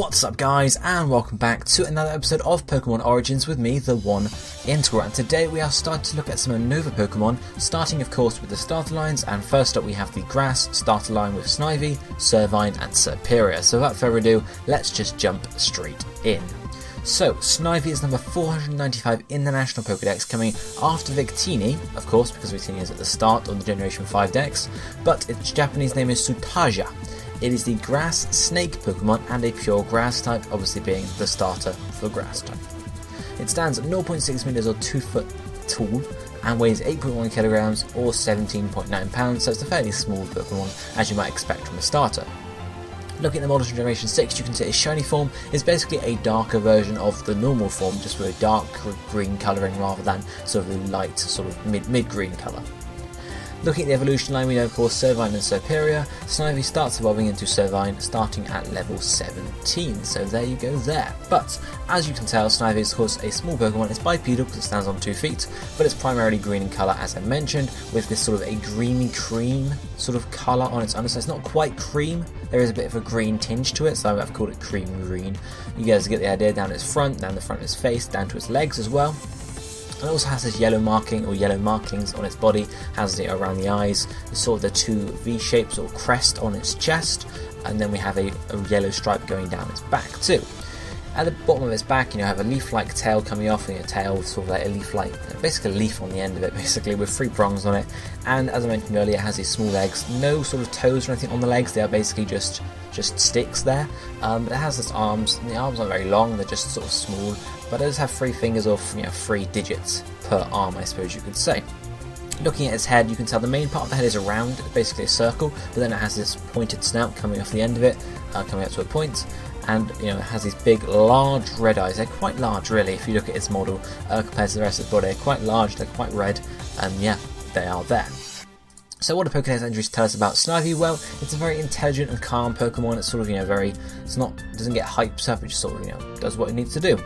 What's up guys, and welcome back to another episode of Pokemon Origins with me, TheOneIntegral, and today we are starting to look at some Unova Pokemon, starting of course with the starter lines, and first up we have the Grass starter line with Snivy, Servine and Serperior. So without further ado, let's just jump straight in. So, Snivy is number 495 in the National Pokedex, coming after Victini, of course, because Victini is at the start of the Generation 5 Dex, but its Japanese name is Tsutaja. It is the Grass Snake Pokemon and a pure Grass type, obviously being the starter for Grass type. It stands at 0.6 meters or 2 foot tall and weighs 8.1 kilograms or 17.9 pounds, so it's a fairly small Pokemon as you might expect from a starter. Looking at the model from Generation 6, you can see its shiny form is basically a darker version of the normal form, just with a dark green colouring rather than sort of a light sort of mid-green colour. Looking at the evolution line, we know of course Servine and Serperior. Snivy starts evolving into Servine, starting at level 17, so there you go there. But, as you can tell, Snivy is of course a small Pokemon. It's bipedal because it stands on 2 feet, but it's primarily green in colour as I mentioned, with this sort of a greeny cream sort of colour on its underside. It's not quite cream, there is a bit of a green tinge to it, so I've called it cream green. You guys get the idea. Down its front, down the front of its face, down to its legs as well. It also has this yellow marking or yellow markings on its body, has it around the eyes, sort of the two V shapes or crest on its chest, and then we have a yellow stripe going down its back too. At the bottom of its back, you have a leaf-like tail coming off, and your tail sort of like a leaf-like, basically a leaf on the end of it, basically with 3 prongs on it. And as I mentioned earlier, it has these small legs, no sort of toes or anything on the legs. They are basically just sticks there. It has its arms, and the arms aren't very long; they're just sort of small. But it does have 3 fingers or 3 digits per arm, I suppose you could say. Looking at its head, you can tell the main part of the head is round, it's basically a circle, but then it has this pointed snout coming off the end of it, coming up to a point. And it has these big, large red eyes. They're quite large, really, if you look at its model compared to the rest of the body. They're quite large, they're quite red, and yeah, they are there. So what do Pokédex entries tell us about Snivy? Well, it's a very intelligent and calm Pokemon. It's sort of, doesn't get hyped up. It just sort of, does what it needs to do.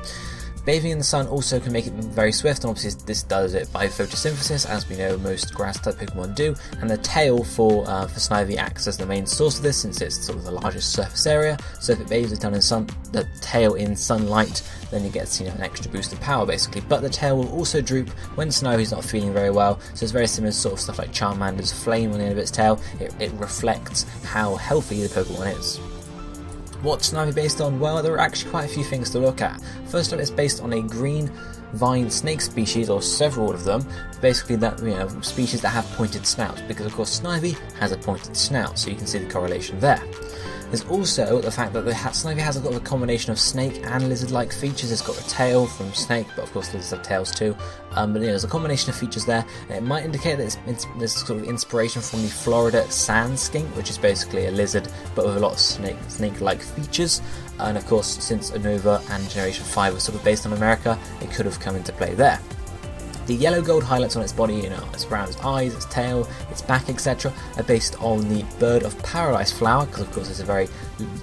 Bathing in the sun also can make it very swift, and obviously this does it by photosynthesis, as we know most grass-type Pokemon do, and the tail for Snivy acts as the main source of this, since it's sort of the largest surface area. So if it bathes it down in the tail in sunlight, then it gets an extra boost of power basically. But the tail will also droop when Snivy's not feeling very well, so it's very similar to sort of stuff like Charmander's flame on the end of its tail. It reflects how healthy the Pokemon is. What's Snivy based on? Well, there are actually quite a few things to look at. First up, it's based on a green vine snake species, or several of them, basically that species that have pointed snouts, because of course Snivy has a pointed snout, so you can see the correlation there. There's also the fact that Snivy has a combination of snake and lizard-like features. It's got a tail from snake, but of course lizards have tails too. But there's a combination of features there, and it might indicate that there's sort of inspiration from the Florida sand skink, which is basically a lizard but with a lot of snake-like features. And of course, since Unova and Generation 5 were sort of based on America, it could have come into play there. The yellow-gold highlights on its body, it's around its eyes, its tail, its back, etc., are based on the Bird of Paradise flower, because of course there's a very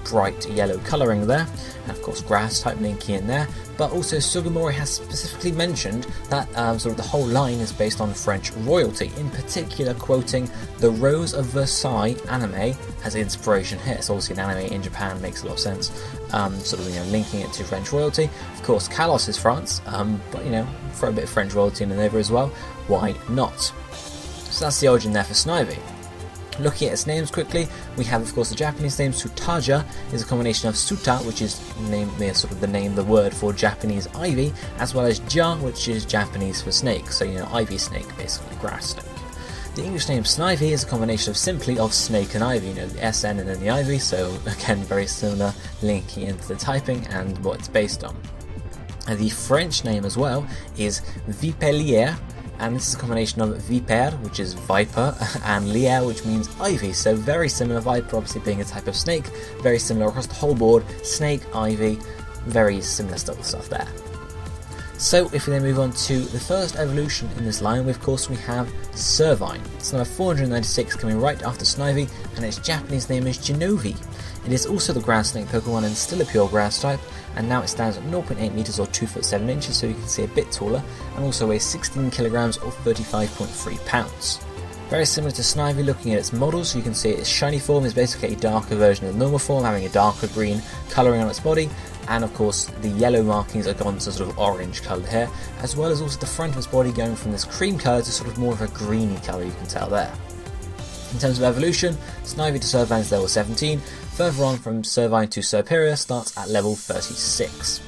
bright yellow colouring there, and of course grass type linking in there. But also Sugimori has specifically mentioned that sort of the whole line is based on French royalty, in particular quoting the Rose of Versailles anime as inspiration here. So obviously an anime in Japan makes a lot of sense, linking it to French royalty. Of course Kalos is France, but throw a bit of French royalty in there as well, why not? So that's the origin there for Snivy. Looking at its names quickly, we have of course the Japanese name Tsutaja is a combination of Suta, which is the word for Japanese ivy, as well as Ja, which is Japanese for snake, so ivy snake, basically grass snake. The English name Snivy is a combination of snake and ivy, the SN and then the ivy, so again very similar, linking into the typing and what it's based on. The French name as well is Vipelier, and this is a combination of Viper, which is viper, and Lier, which means ivy, so very similar. Viper obviously being a type of snake, very similar across the whole board. Snake, ivy, very similar stuff there. So if we then move on to the first evolution in this line, of course we have Servine. It's number 496, coming right after Snivy, and its Japanese name is Genovi. It is also the grass snake Pokemon and still a pure grass type, and now it stands at 0.8 meters or 2 foot 7 inches, so you can see a bit taller, and also weighs 16 kilograms or 35.3 pounds. Very similar to Snivy looking at its model, so you can see its shiny form is basically a darker version of the normal form, having a darker green colouring on its body, and of course the yellow markings are gone to sort of orange coloured here, as well as also the front of its body going from this cream colour to sort of more of a greeny colour, you can tell there. In terms of evolution, Snivy to Servine is level 17, further on from Servine to Serperior starts at level 36.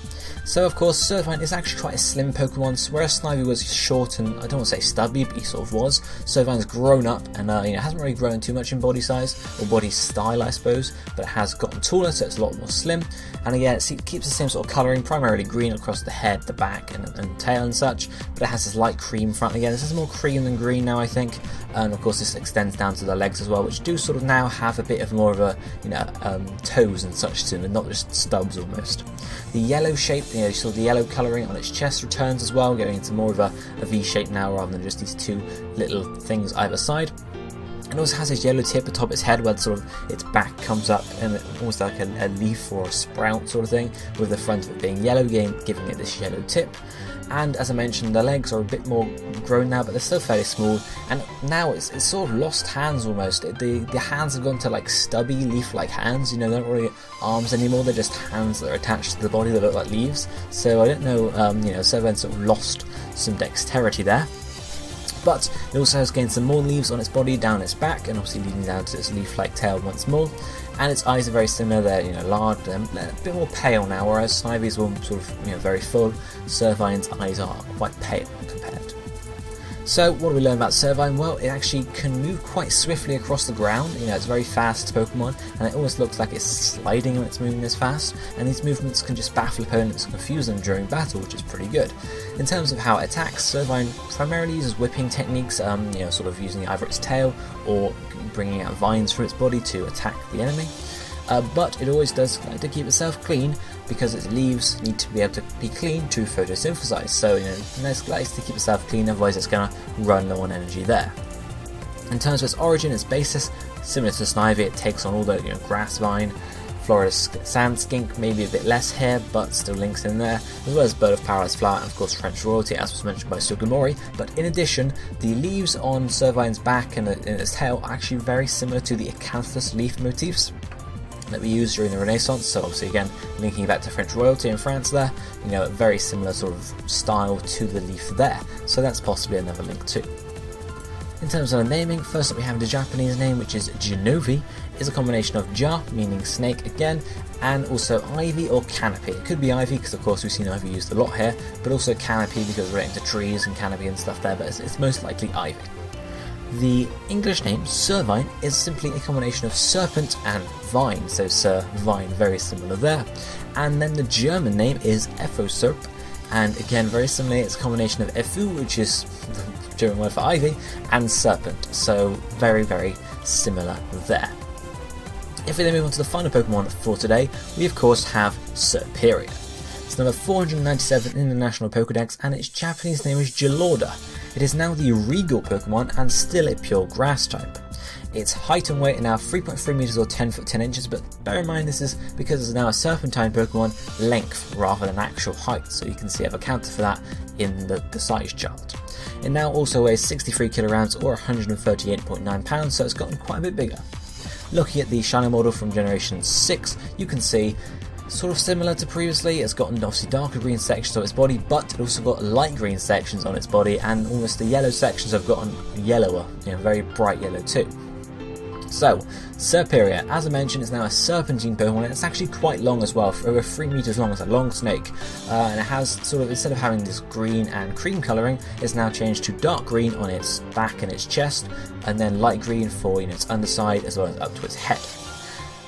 So of course Servine is actually quite a slim Pokemon, whereas Snivy was short and I don't want to say stubby, but he sort of was. Servine's grown up and hasn't really grown too much in body size, or body style I suppose, but it has gotten taller, so it's a lot more slim. And again, it keeps the same sort of colouring, primarily green across the head, the back and tail and such, but it has this light cream front again. This is more cream than green now I think, and of course this extends down to the legs as well, which do sort of now have a bit of more of a toes and such to them, not just stubs almost. The yellow shape, you saw the yellow colouring on its chest returns as well, going into more of a V shape now rather than just these two little things either side. It also has this yellow tip atop its head where sort of its back comes up and almost like a leaf or a sprout sort of thing, with the front of it being yellow, giving it this yellow tip. And as I mentioned, the legs are a bit more grown now, but they're still fairly small, and now it's sort of lost hands almost. The hands have gone to like stubby leaf-like hands, they're not really arms anymore, they're just hands that are attached to the body that look like leaves. So I don't know, Servine sort of lost some dexterity there. But it also has gained some more leaves on its body, down its back, and obviously leading down to its leaf-like tail once more. And its eyes are very similar, they're large and a bit more pale now, whereas Snivy's were sort of very full. Servine's eyes are quite pale compared. So what do we learn about Servine? Well, it actually can move quite swiftly across the ground. It's a very fast Pokemon, and it almost looks like it's sliding when it's moving this fast, and these movements can just baffle opponents and confuse them during battle, which is pretty good. In terms of how it attacks, Servine primarily uses whipping techniques, sort of using either its tail or bringing out vines from its body to attack the enemy. But it always does like to keep itself clean, because its leaves need to be able to be clean to photosynthesize. So nice likes to keep itself clean, otherwise it's going to run low on energy there. In terms of its origin, its basis, similar to Snivy, it takes on all the grass vine, Florida sand skink, maybe a bit less here, but still links in there, as well as bird of paradise flower, and of course French royalty, as was mentioned by Sugimori. But in addition, the leaves on Servine's back and in its tail are actually very similar to the acanthus leaf motifs that we used during the Renaissance, so obviously again linking back to French royalty in France there, a very similar sort of style to the leaf there, so that's possibly another link too. In terms of the naming, first up we have the Japanese name, which is Genovi. It's a combination of Ja, meaning snake again, and also ivy or canopy. It could be ivy because of course we've seen ivy used a lot here, but also canopy because we're into trees and canopy and stuff there, but it's most likely ivy. The English name, Servine, is simply a combination of serpent and vine, so Servine, very similar there. And then the German name is Effoserp, and again very similarly, it's a combination of Effu, which is the German word for ivy, and serpent, so very, very similar there. If we then move on to the final Pokemon for today, we of course have Serperior. It's number 497 in the National Pokedex, and its Japanese name is Gelorda. It is now the regal Pokemon and still a pure grass type. Its height and weight are now 3.3 meters or 10 foot 10 inches, but bear in mind this is because it's now a Serpentine Pokemon length rather than actual height, so you can see I've accounted for that in the size chart. It now also weighs 63 kilograms or 138.9 pounds, so it's gotten quite a bit bigger. Looking at the Shiny model from Generation 6, you can see sort of similar to previously, it's gotten obviously darker green sections on its body, but it also got light green sections on its body, and almost the yellow sections have gotten yellower, very bright yellow too. So, Serperior, as I mentioned, is now a serpentine Pokemon, and it's actually quite long as well, for over 3 meters long. It's a long snake, and it has sort of, instead of having this green and cream colouring, it's now changed to dark green on its back and its chest, and then light green for its underside as well as up to its head.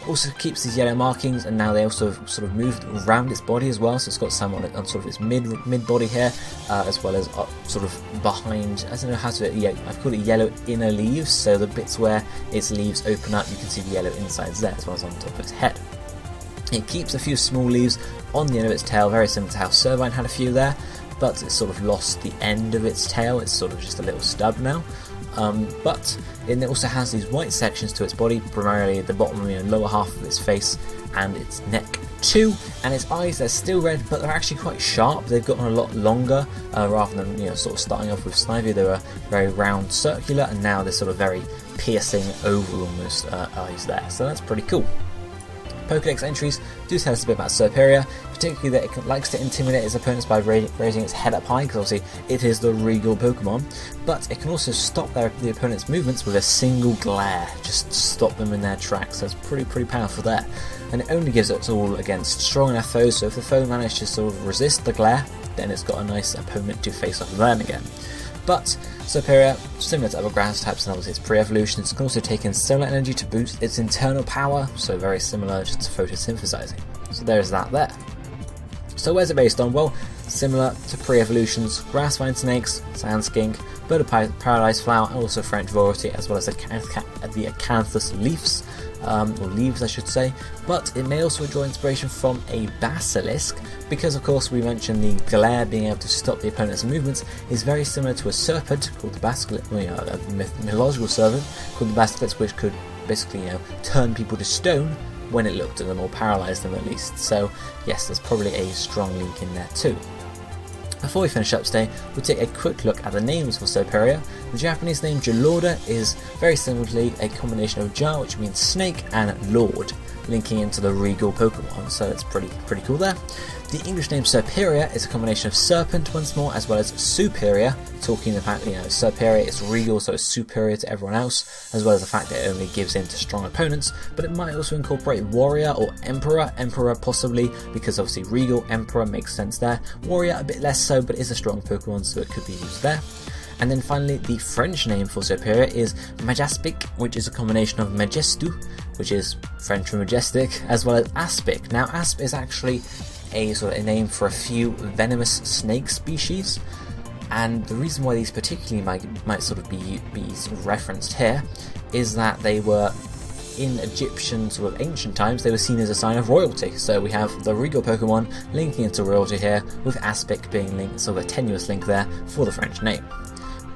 Also keeps these yellow markings, and now they also sort of moved around its body as well, so it's got some on sort of its mid body here, as well as up sort of behind, I don't know how to, I've called it yellow inner leaves, so the bits where its leaves open up, you can see the yellow insides there, as well as on top of its head. It keeps a few small leaves on the end of its tail, very similar to how Servine had a few there, but it's sort of lost the end of its tail, it's sort of just a little stub now. But it also has these white sections to its body, primarily at the bottom and lower half of its face and its neck, 2, and its eyes, they're still red, but they're actually quite sharp. They've gotten a lot longer, rather than, you know, sort of starting off with Snivy. They were very round, circular, and now they're sort of very piercing, oval almost eyes there. So that's pretty cool. Pokédex entries do tell us a bit about Serperior, particularly that it likes to intimidate its opponents by raising its head up high, because obviously it is the regal Pokemon, but it can also stop the opponent's movements with a single glare, just stop them in their tracks. So it's pretty powerful there. And it only gives it all against strong enough foes, so if the foe manages to sort of resist the glare, then it's got a nice opponent to face off with them again. But Serperior, similar to other grass types and obviously its pre-evolutions, can also take in solar energy to boost its internal power, so very similar just to photosynthesizing. So there's that there. So where's it based on? Well, similar to pre-evolutions, grass vine snakes, sand skink, bird of paradise flower, and also French royalty, as well as the acanthus leaves, or leaves I should say, but it may also draw inspiration from a basilisk, because of course we mentioned the glare being able to stop the opponent's movements is very similar to a serpent called the basilisk, a mythological serpent called the basilisk, which could basically, you know, turn people to stone when it looked at them, or paralyze them at least. So yes, there's probably a strong link in there too. Before we finish up today, we'll take a quick look at the names for Serperior. The Japanese name Jalorda is very simply a combination of Ja, which means snake, and Lord, linking into the regal Pokemon, so it's pretty cool there. The English name Serperior is a combination of serpent once more, as well as superior, talking about, you know, Serperior is regal, so it's superior to everyone else, as well as the fact that it only gives in to strong opponents, but it might also incorporate warrior or emperor possibly, because obviously regal, emperor makes sense there. Warrior a bit less so, but is a strong Pokemon, so it could be used there. And then finally, the French name for Serperior is Majaspic, which is a combination of Majestu, which is French for majestic, as well as Aspic. Now, Asp is actually a sort of a name for a few venomous snake species, and the reason why these particularly might sort of be sort of referenced here is that they were, in Egyptian sort of ancient times, they were seen as a sign of royalty. So we have the regal Pokemon linking into royalty here, with Aspic being linked, sort of a tenuous link there for the French name.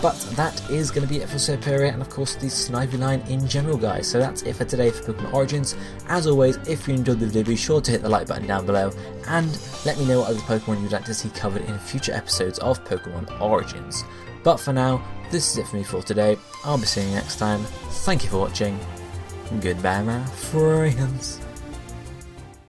But that is going to be it for Serperior, and of course the Snivy line in general, guys. So that's it for today for Pokemon Origins. As always, if you enjoyed the video, be sure to hit the like button down below, and let me know what other Pokemon you'd like to see covered in future episodes of Pokemon Origins. But for now, this is it for me for today. I'll be seeing you next time. Thank you for watching. Goodbye, my friends.